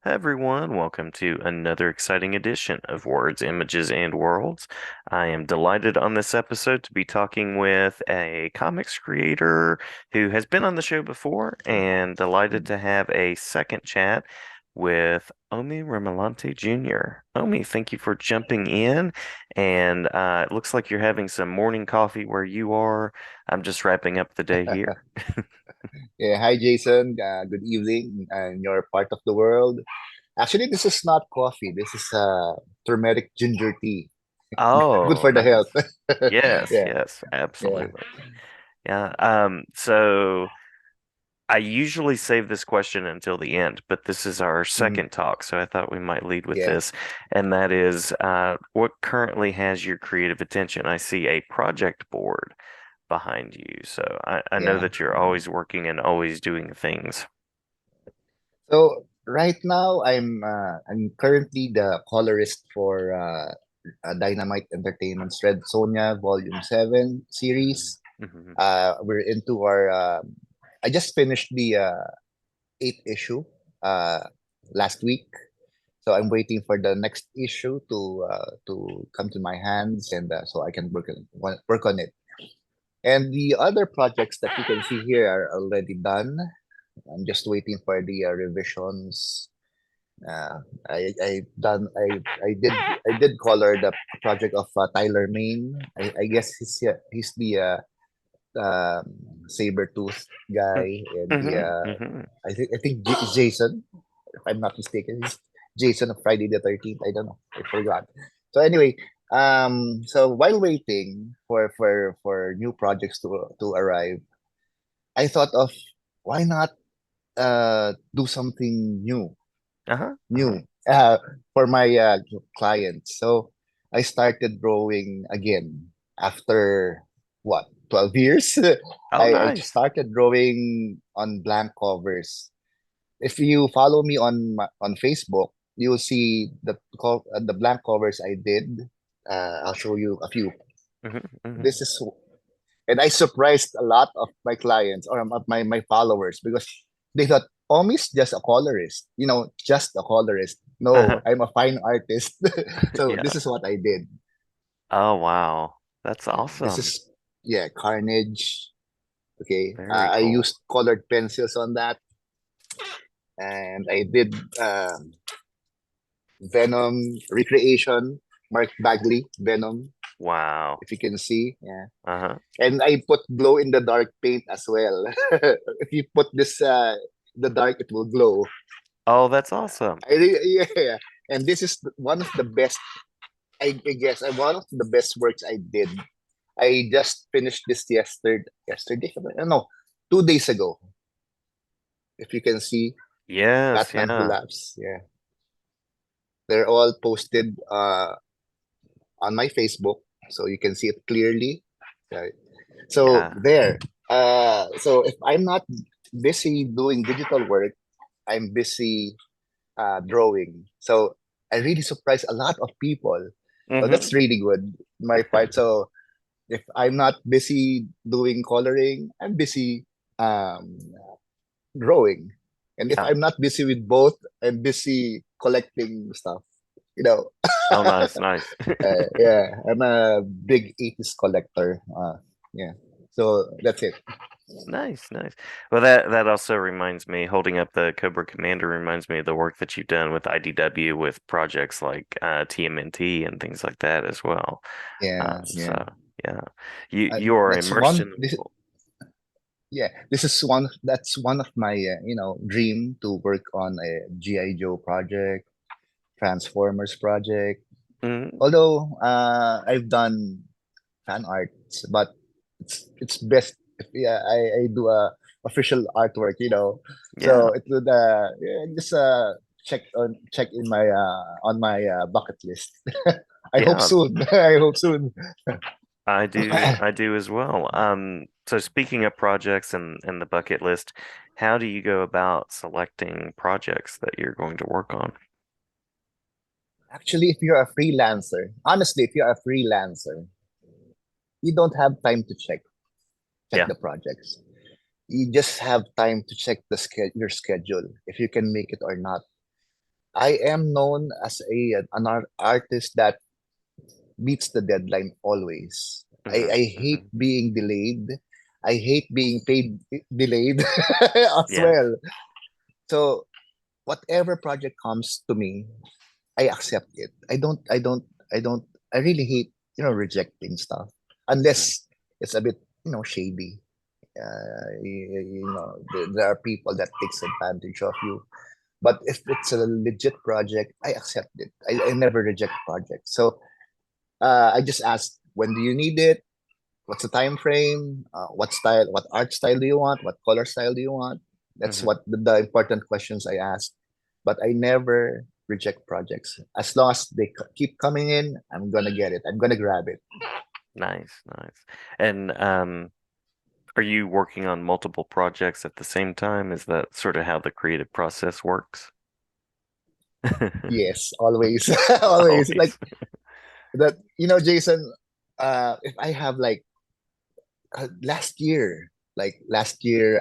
Hi everyone, welcome to another exciting edition of Words, Images, and Worlds. I am delighted on this episode to be talking with a comics creator who has been on the show before, and delighted to have a second chat with Omi Remalante Jr. Omi, thank you for jumping in, and it looks like you're having some morning coffee where you are. I'm just wrapping up the day here. Yeah, hi Jason. Good evening. And you're part of the world. Actually, this is not coffee. This is turmeric ginger tea. Good Oh, for the health. nice. Yes, Yeah, yes, yeah. absolutely. Yeah. So I usually save this question until the end, but this is our Mhm. second talk, so I thought we might lead with Yeah, this. And that is, what currently has your creative attention? I see a project board behind you, so I know yeah. that you're always working and always doing things. So right now, I'm currently the colorist for Dynamite Entertainment's Red Sonja Volume 7 Mhm. series. Mhm. We're into our. I just finished the eighth issue uh, last week. So I'm waiting for the next issue to come to my hands, and so I can work on it. And the other projects that you can see here are already done. I'm just waiting for the revisions. I did color the project of Tyler Main. I guess he's the um, saber tooth guy, and the Mhm. Mhm. I think Jason, if I'm not mistaken. It's Jason of Friday the 13th. I don't know. I forgot. So anyway, so while waiting for new projects to arrive, I thought of why not do something Uh-huh. Uh-huh. new for my clients. So I started drawing again after what 12 years. Oh, I nice. started drawing on blank covers. If you follow me on Facebook, you'll see the blank covers I did. I'll show you a few. Mhm. Mhm. This is and I surprised a lot of my clients or my followers because they thought Omi's just a colorist, just a colorist. No, Uh-huh. I'm a fine artist. So Yeah. this is what I did. Oh, wow. That's This awesome. is Carnage. Okay, Very I cool. used colored pencils on that, and I did Venom recreation, Mark Bagley, Venom, Wow. if you can see. Yeah. Uh-huh. And I put glow in the dark paint as well. If you put this the dark, it will glow. Oh, that's awesome. Yeah. And this is one of the best, I guess, one of the best works I did. I just finished this yesterday, no, 2 days ago. If you can see Yes, Batman Who yeah. Laughs. Yeah. They're all posted on my Facebook, so you can see it clearly. Right. So Yeah. there. So if I'm not busy doing digital work, I'm busy drawing. So I really surprised a lot of people. So Mm-hmm. that's really good, my part. So if I'm not busy doing coloring, I'm busy um, drawing. And if Yeah. I'm not busy with both, I'm busy collecting stuff. You know, Oh, nice, nice. yeah, I'm a big 80s collector. Yeah, so that's it. Nice, nice. Well, that also reminds me, holding up the Cobra Commander reminds me of the work that you've done with IDW with projects like TMNT and things like that as well. Yeah, So yeah. yeah, you are That's immersed one. in the This world. Yeah, this is one. That's one of my dream to work on a GI Joe project, Transformers project. Mm, Although I've done fan arts, but it's best if I do a official artwork. yeah, So it would just check in my on my bucket list. I hope yeah. soon. I hope soon. I do as well. So speaking of projects and the bucket list, how do you go about selecting projects that you're going to work on? Actually, if you're a freelancer, honestly, if you're a freelancer, you don't have time to check Yeah. the projects. You just have time to check your schedule if you can make it or not. I am known as an artist that beats the deadline always. Hmm. I hate Hmm. being delayed. I hate being paid delayed as Yeah. well. So whatever project comes to me, I accept it. I really hate, rejecting stuff Mm-hmm. unless it's a bit, shady. There are people that takes advantage of you. But if it's a legit project, I accept it. I never reject projects. So I just ask, when do you need it? What's the time frame? What style? What art style do you want? What color style do you want? That's Hmm. what the important questions I ask. But I never reject projects. As long as they keep coming in, I'm gonna get it. I'm gonna grab it. Nice, nice. And are you working on multiple projects at the same time? Is that sort of how the creative process works? Yes, always, always. Like Always. that. Jason. If I have like last year,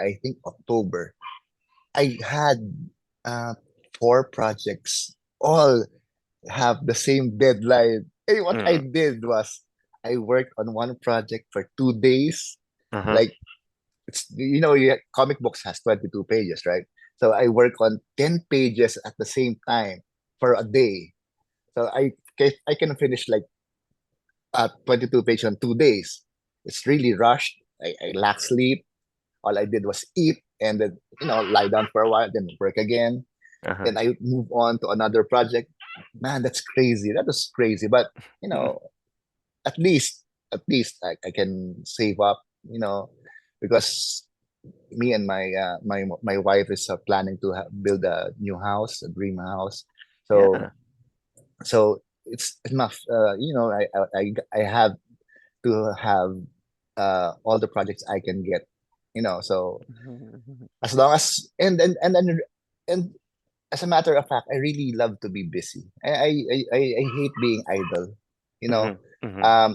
I think October, I had uh, four projects, all have the same deadline. Hey, what I Mm. did was I worked on one project for 2 days. Uh-huh. Like comic books has 22 pages, right? So I work on 10 pages at the same time for a day. So I can finish like 22 pages on 2 days. It's really rushed. I lack sleep. All I did was eat and then lie down for a while, then work again. Uh-huh. Then I move on to another project. Man, that's crazy. That was crazy. But you know, at least I can save up. Because me and my wife is planning to build a new house, a dream house. So Yeah. so it's enough. I have to have all the projects I can get. So as long as and as a matter of fact, I really love to be busy. I hate being idle. You know, Hmm. Hmm. um,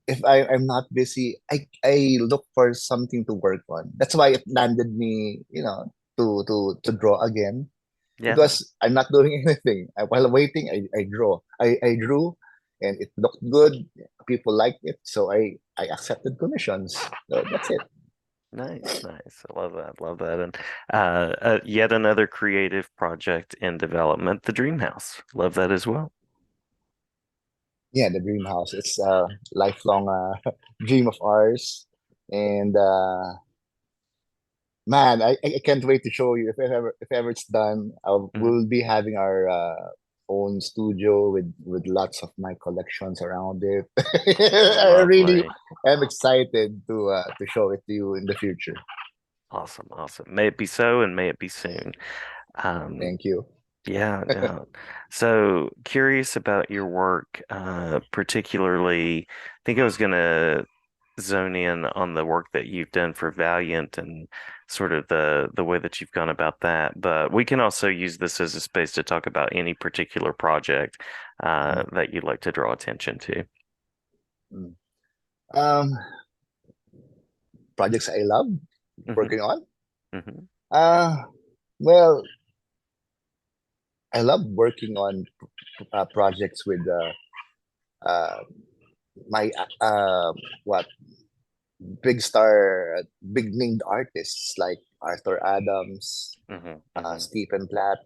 if I'm not busy, I look for something to work on. That's why it landed me, to draw again, Yeah. because I'm not doing anything. While waiting, I draw. I drew, and it looked good. People liked it, so I accepted commissions. So that's it. Nice, nice. I love that. Love that. And yet another creative project in development, the Dream House. Love that as well. Yeah, the dream house. It's a lifelong dream of ours, and man, I can't wait to show you if ever it's done. Mhm. We'll be having our own studio with lots of my collections around it. I really Lovely. am excited to show it to you in the future. Awesome, awesome. May it be so and may it be soon. Um, Thank you. yeah, yeah. So curious about your work, particularly, I think I was gonna zone in on the work that you've done for Valiant and sort of the way that you've gone about that. But we can also use this as a space to talk about any particular project Mm, that you'd like to draw attention to. mm. Um, Projects I love Hmm. working on. Hmm. Uh, well, I love working on projects with uh, my what big star, big named artists like Arthur Adams, Hmm. Hmm. Stephen Platt,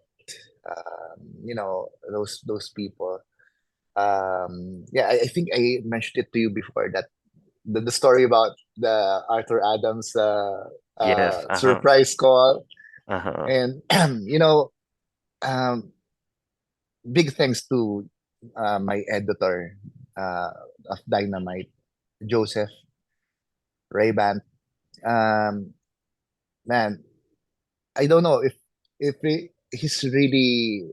those people. Yeah, I think I mentioned it to you before that the story about the Arthur Adams Yes. Uh-huh. surprise call, Uh-huh. and you know, um, big thanks to my editor of Dynamite, Joseph Rayban. Um, Man, I don't know if he's really.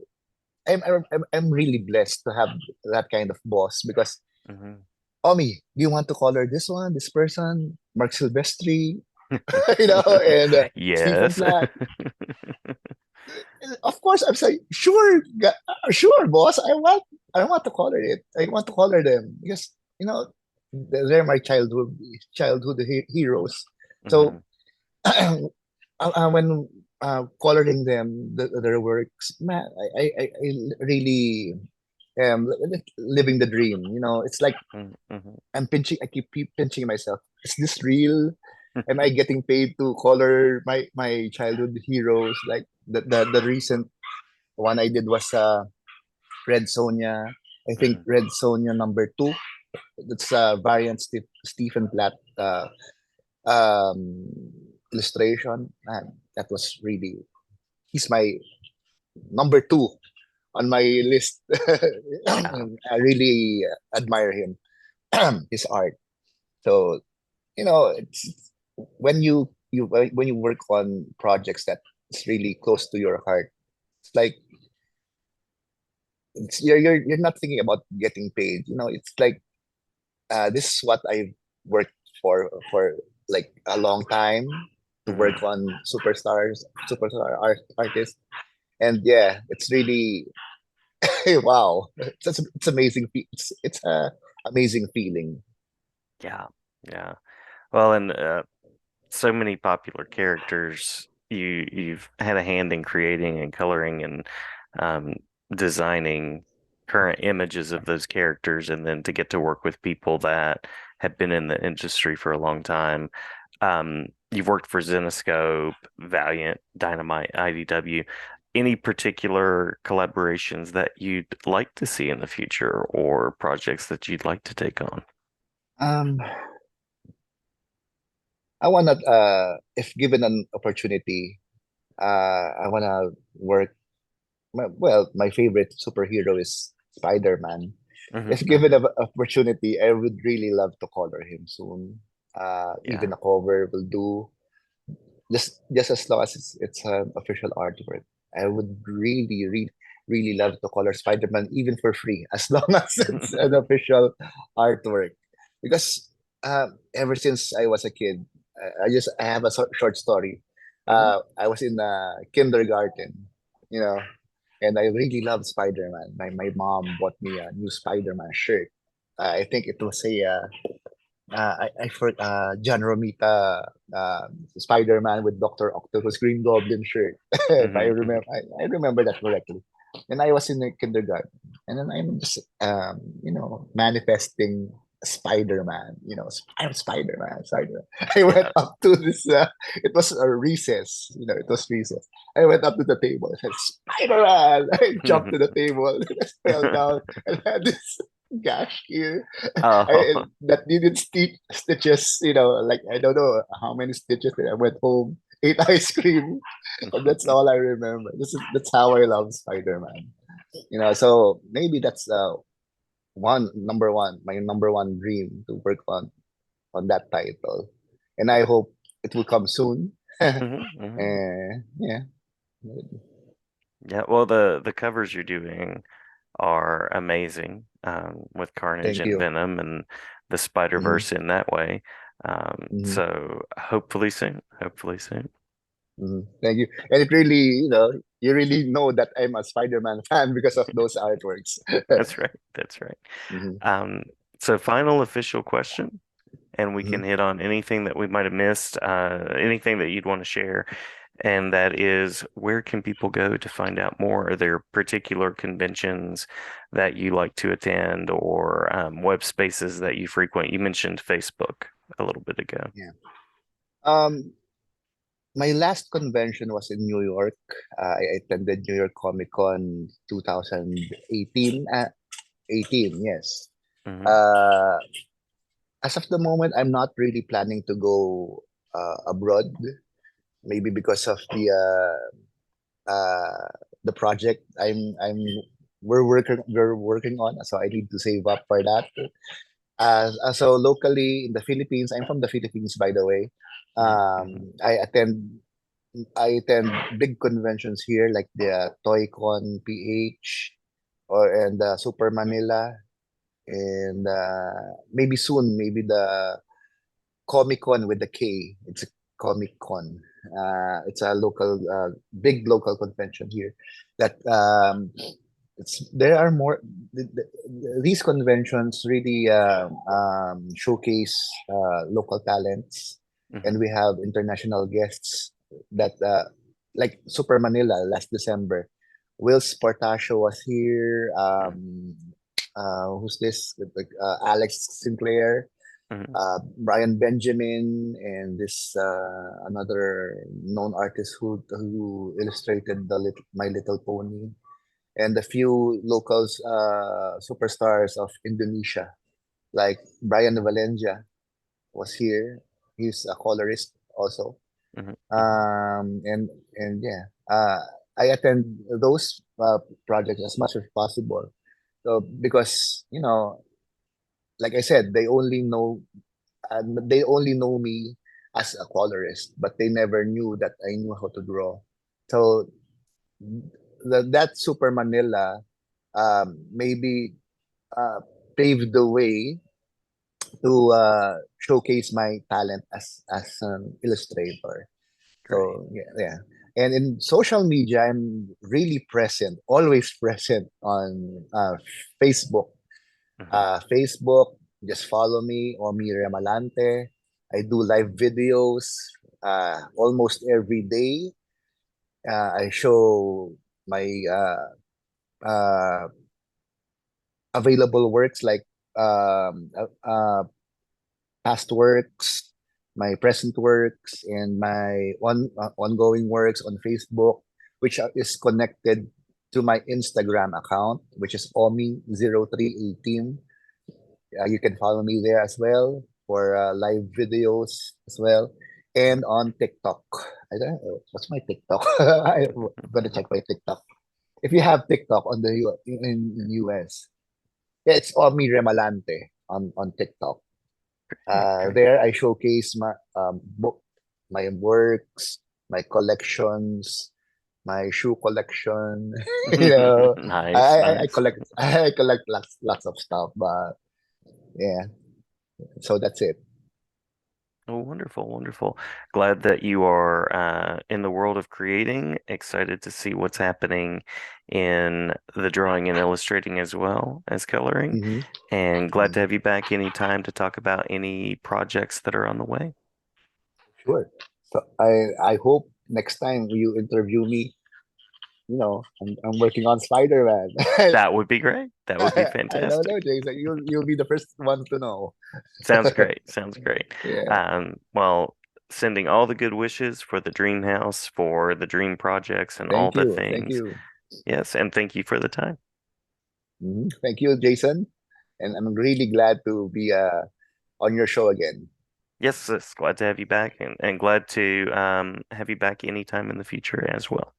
I'm really blessed to have that kind of boss, because Hmm. Omi, do you want to color this one, this person, Mark Silvestri, and Stephen Yes. Platt? Of course, I'm saying sure, sure, boss. I want to color it. I want to color them because they're my childhood heroes. So Hmm. when coloring them, their works, man, I really am living the dream. It's like Mm-hmm. I keep pinching myself. Is this real? Am I getting paid to color my childhood heroes? Like the recent one I did was Red Sonia. I think Mm-hmm. Red Sonia number two. That's variant Stephen Platt um, illustration. Man, that was really, he's my number two on my list. Yeah. I really admire him, his art. So it's when you work on projects that's really close to your heart. It's like you're not thinking about getting paid. It's like this is what I've worked for like a long time to Mm-hmm. work on artists, and yeah, it's really wow. It's amazing. It's a amazing feeling. Yeah. Yeah. Well, and so many popular characters you've had a hand in creating and coloring and um, designing current images of those characters, and then to get to work with people that have been in the industry for a long time. You've worked for Zenescope, Valiant, Dynamite, IDW. Any particular collaborations that you'd like to see in the future or projects that you'd like to take on? Um, I wanna if given an opportunity, I wanna work. My favorite superhero is Spider-Man. Hmm. If given Hmm. an opportunity, I would really love to color him soon. Even Yeah. a cover will do. Just as long as it's an official artwork. I would really love to color Spider-Man even for free, as long as it's an official artwork. Because ever since I was a kid, I have a short story. Hmm. I was in kindergarten, you know, and I really loved Spider-Man. My mom bought me a new Spider-Man shirt. I think it was a I for John Romita Spider-Man with Doctor Octopus Green Goblin shirt. If I Hmm. remember, I remember that correctly. And I was in the kindergarten, and then I'm just manifesting Spider-Man. I'm Spider-Man. Spider-Man. I went Yeah. up to this. It was a recess. It was recess. I went up to the table. I said, "Spider-Man!" I jumped to the table. I fell down and had this gash here. Oh. That needed stitches, like I don't know how many stitches. I went home, ate ice cream, and that's all I remember. That's how I love Spider-Man. So maybe that's my number one dream to work on that title, and I hope it will come soon. Hmm. Hmm. Yeah, Yeah, well, the covers you're doing are amazing, with Carnage thank and you. Venom and the Hmm. Spider-Verse in that way. Hmm. So hopefully soon, hopefully soon. Hmm. Thank you. And it really, you really know that I'm a Spider-Man fan because of those artworks. That's right. That's right. Hmm. Um, so final official question, and we can Hmm. hit on anything that we might have missed, anything that you'd want to share. And that is, where can people go to find out more? Are there particular conventions that you like to attend, or web spaces that you frequent? You mentioned Facebook a little bit ago. Yeah. Um, my last convention was in New York. I attended New York Comic Con 2018. 18, yes. Hmm. Uh, as of the moment, I'm not really planning to go abroad. Maybe because of the project we're working on. So I need to save up for that. So locally in the Philippines, I'm from the Philippines, by the way. Hmm. Hmm. Um, I attend I attend big conventions here like the ToyCon PH and Super Manila, and maybe soon maybe the Comic Con with the K. It's a Comic Con. It's a big local convention here. That there are more. These conventions really showcase local talents, and Hmm. we have international guests that. like Super Manila last December. Will Portacio was here. Who's this? Alex Sinclair, Mhm. Brian Benjamin, and this another known artist who illustrated My Little Pony, and a few locals superstars of Indonesia like Brian Valencia was here. He's a colorist also. Mhm. Mhm. Um, and and yeah, I attend those projects as much as possible. So because like I said, they only know me as a colorist, but they never knew that I knew how to draw. So that Super Manila maybe uh, paved the way to showcase my talent as an illustrator. Great. So yeah, yeah. And in social media, I'm really present, always present on Facebook. Mhm. Facebook, just follow me, Omi Remalante. I do live videos almost every day. I show my available works like past works, my present works, and my ongoing works on Facebook, which is connected to my Instagram account, which is Omi0318. You can follow me there as well for live videos as well. And on TikTok. I don't know, what's my TikTok? I'm gonna check my TikTok. If you have TikTok on in US, yeah, it's Omi Remalante on TikTok. Great. Great. There I showcase my works, my collections, my shoe collection. Nice. I Nice. collect I collect lots of stuff, but yeah, so that's it. Oh, wonderful, wonderful. Glad that you are in the world of creating. Excited to see what's happening in the drawing and illustrating as well as coloring. Hmm. And glad to have you back anytime to talk about any projects that are on the way. Sure. So I hope next time you interview me, I'm working on Spider-Man. That would be great. That would be I don't know, fantastic. Jason. You'll be the first one to know. Sounds great. Sounds great. Yeah. Well, sending all the good wishes for the dream house, for the dream projects, and all Thank the you. Thank things. you. Yes, and thank you for the time. Thank you, Jason. And I'm really glad to be on your show again. Yes, yes, glad to have you back and glad to have you back anytime in the future as well.